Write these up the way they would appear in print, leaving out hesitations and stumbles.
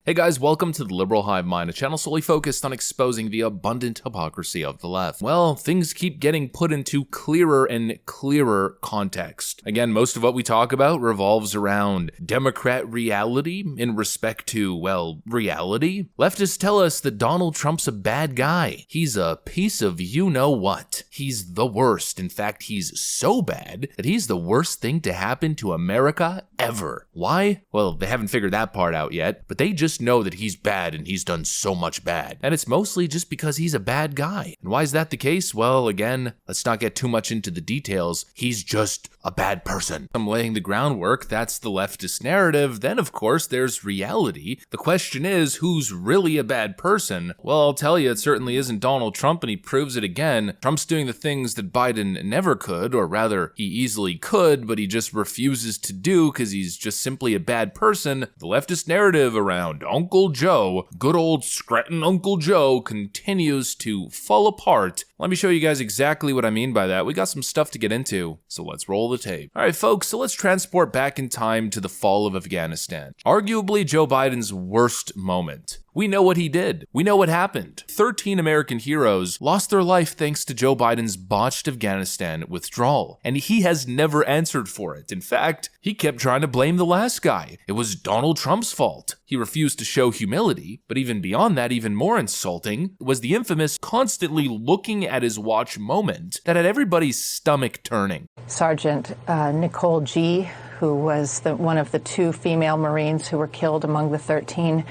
Hey guys, welcome to the Liberal Hive Mind, a channel solely focused on exposing the abundant hypocrisy of the left. Well, things keep getting put into clearer and clearer context. Again, most of what we talk about revolves around Democrat reality in respect to, well, reality. Leftists tell us that Donald Trump's a bad guy. He's a piece of you-know-what. He's the worst. In fact, he's so bad that he's the worst thing to happen to America ever. Why? Well, they haven't figured that part out yet, but they just know that he's bad and he's done so much bad. And it's mostly just because he's a bad guy. And why is that the case? Well, again, let's not get too much into the details. He's just a bad person. I'm laying the groundwork. That's the leftist narrative. Then, of course, there's reality. The question is, who's really a bad person? Well, I'll tell you, it certainly isn't Donald Trump, and he proves it again. Trump's doing the things that Biden never could, or rather, he easily could, but he just refuses to do because he's just simply a bad person. The leftist narrative around Uncle Joe, good old Scranton Uncle Joe, continues to fall apart. Let me show you guys exactly what I mean by that. We got some stuff to get into, so let's roll the tape. All right, folks, so let's transport back in time to the fall of Afghanistan. Arguably Joe Biden's worst moment. We know what he did. We know what happened. 13 American heroes lost their life thanks to Joe Biden's botched Afghanistan withdrawal, and he has never answered for it. In fact, he kept trying to blame the last guy. It was Donald Trump's fault. He refused to show humility, but even beyond that, even more insulting, was the infamous constantly looking at his watch moment that had everybody's stomach turning. Sergeant Nicole G., who was one of the 2 female Marines who were killed among the 13,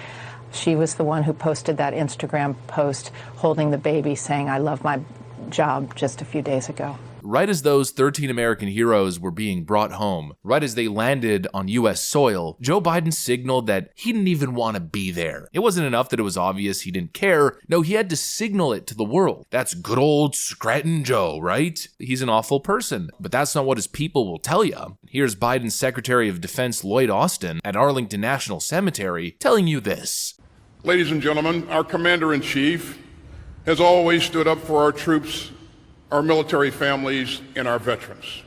she was the one who posted that Instagram post holding the baby saying, "I love my job," just a few days ago. Right as those 13 American heroes were being brought home, right as they landed on U.S. soil, Joe Biden signaled that he didn't even want to be there. It wasn't enough that it was obvious he didn't care. No, he had to signal it to the world. That's good old Scranton Joe, right? He's an awful person, but that's not what his people will tell you. Here's Biden's Secretary of Defense Lloyd Austin at Arlington National Cemetery telling you this. Ladies and gentlemen, our Commander-in-Chief has always stood up for our troops, our military families, and our veterans.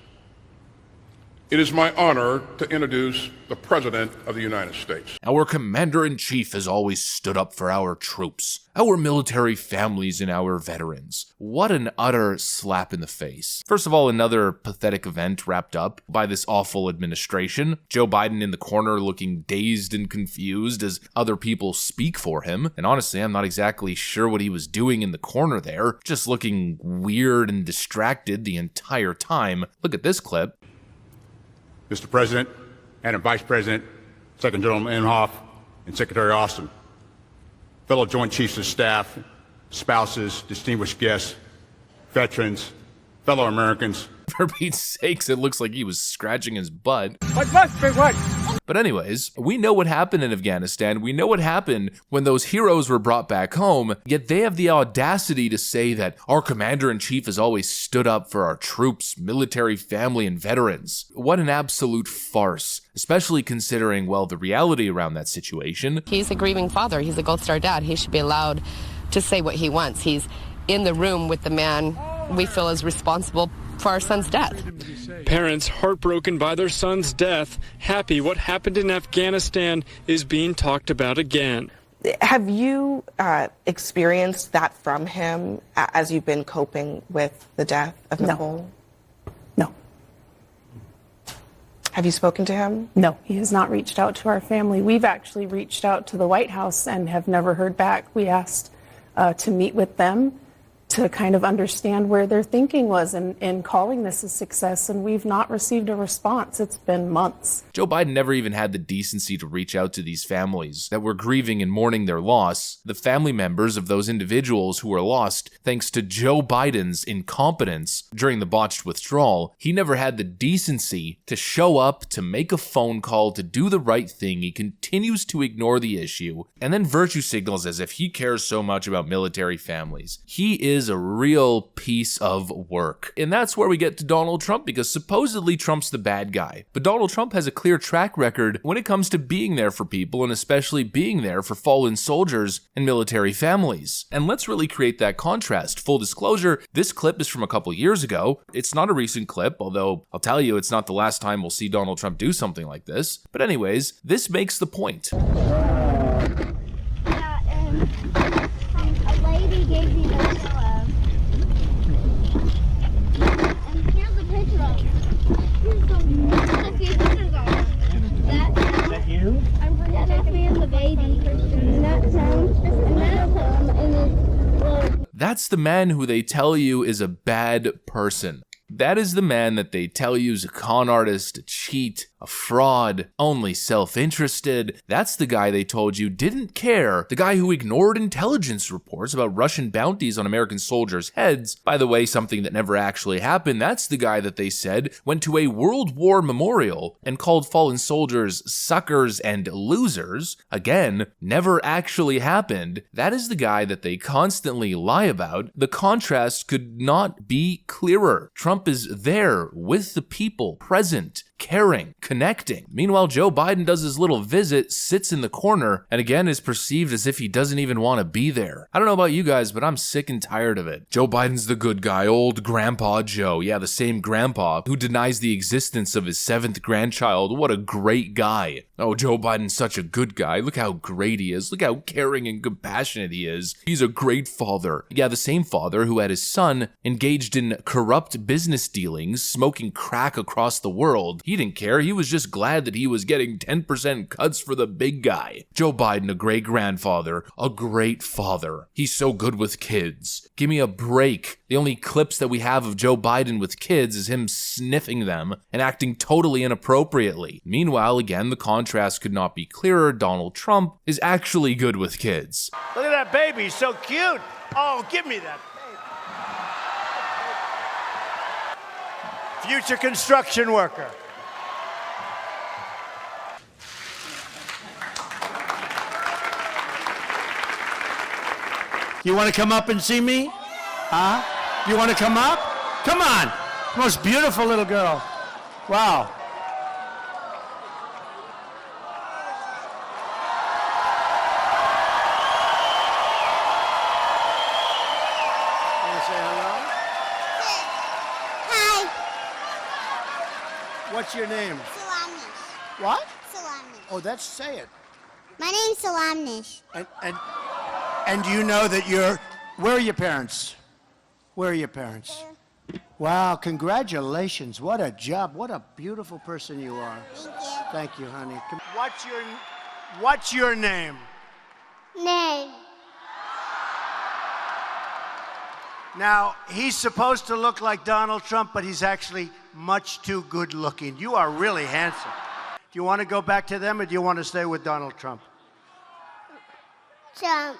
It is my honor to introduce the President of the United States. Our Commander-in-Chief has always stood up for our troops, our military families, and our veterans. What an utter slap in the face. First of all, another pathetic event wrapped up by this awful administration. Joe Biden in the corner looking dazed and confused as other people speak for him. And honestly, I'm not exactly sure what he was doing in the corner there, just looking weird and distracted the entire time. Look at this clip. Mr. President, Madam Vice President, Second General Inhofe, and Secretary Austin, fellow Joint Chiefs of Staff, spouses, distinguished guests, veterans, fellow Americans. For Pete's sakes, it looks like he was scratching his butt. What? But anyways, we know what happened in Afghanistan. We know what happened when those heroes were brought back home, yet they have the audacity to say that our Commander-in-Chief has always stood up for our troops, military family, and veterans. What an absolute farce, especially considering, well, the reality around that situation. He's a grieving father. He's a Gold Star dad. He should be allowed to say what he wants. He's in the room with the man we feel is responsible for our son's death. Parents heartbroken by their son's death, happy what happened in Afghanistan is being talked about again. Have you experienced that from him as you've been coping with the death of Nicole? No. Have you spoken to him? No, he has not reached out to our family. We've actually reached out to the White House and have never heard back. We asked to meet with them to kind of understand where their thinking was in calling this a success, and we've not received a response. It's been months. Joe Biden never even had the decency to reach out to these families that were grieving and mourning their loss, the family members of those individuals who were lost thanks to Joe Biden's incompetence during the botched withdrawal. He never had the decency to show up, to make a phone call, to do the right thing. He continues to ignore the issue and then virtue signals as if he cares so much about military families. He is a real piece of work. And that's where we get to Donald Trump, because supposedly Trump's the bad guy. But Donald Trump has a clear track record when it comes to being there for people, and especially being there for fallen soldiers and military families. And let's really create that contrast. Full disclosure, this clip is from a couple years ago. It's not a recent clip, although I'll tell you it's not the last time we'll see Donald Trump do something like this. But anyways, this makes the point. That's the man who they tell you is a bad person. That is the man that they tell you is a con artist, a cheat, a fraud, only self-interested. That's the guy they told you didn't care. The guy who ignored intelligence reports about Russian bounties on American soldiers' heads. By the way, something that never actually happened. That's the guy that they said went to a World War memorial and called fallen soldiers suckers and losers. Again, never actually happened. That is the guy that they constantly lie about. The contrast could not be clearer. Trump is there with the people, present, caring, connecting. Meanwhile, Joe Biden does his little visit, sits in the corner, and again is perceived as if he doesn't even want to be there. I don't know about you guys, but I'm sick and tired of it. Joe Biden's the good guy, old Grandpa Joe. Yeah, the same grandpa who denies the existence of his 7th grandchild. What a great guy. Oh, Joe Biden's such a good guy. Look how great he is. Look how caring and compassionate he is. He's a great father. Yeah, the same father who had his son engaged in corrupt business dealings, smoking crack across the world. He didn't care. He was just glad that he was getting 10% cuts for the big guy. Joe Biden, a great grandfather, a great father. He's so good with kids. Give me a break. The only clips that we have of Joe Biden with kids is him sniffing them and acting totally inappropriately. Meanwhile, again, the contrast could not be clearer. Donald Trump is actually good with kids. Look at that baby, he's so cute. Oh, give me that baby. Future construction worker. You want to come up and see me? Huh? You want to come up? Come on. Most beautiful little girl. Wow. Want to say hello? Hi. What's your name? Salamnish. What? Salamnish. Oh, that's say it. My name's Salamnish. And you know that where are your parents? Where are your parents? Wow, congratulations. What a job. What a beautiful person you are. Thank you. Thank you, honey. What's your name? Name. Now, he's supposed to look like Donald Trump, but he's actually much too good looking. You are really handsome. Do you want to go back to them or do you want to stay with Donald Trump? Trump.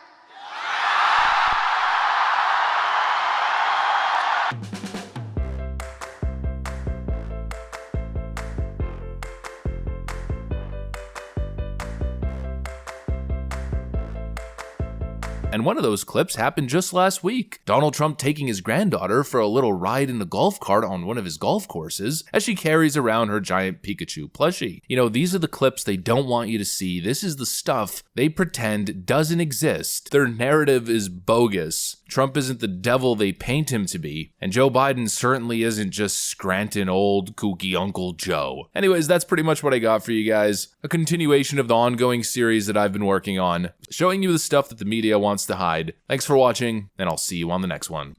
And one of those clips happened just last week. Donald Trump taking his granddaughter for a little ride in the golf cart on one of his golf courses as she carries around her giant Pikachu plushie. You know, these are the clips they don't want you to see. This is the stuff they pretend doesn't exist. Their narrative is bogus. Trump isn't the devil they paint him to be, and Joe Biden certainly isn't just Scranton old kooky Uncle Joe. Anyways, that's pretty much what I got for you guys. A continuation of the ongoing series that I've been working on, showing you the stuff that the media wants to hide. Thanks for watching, and I'll see you on the next one.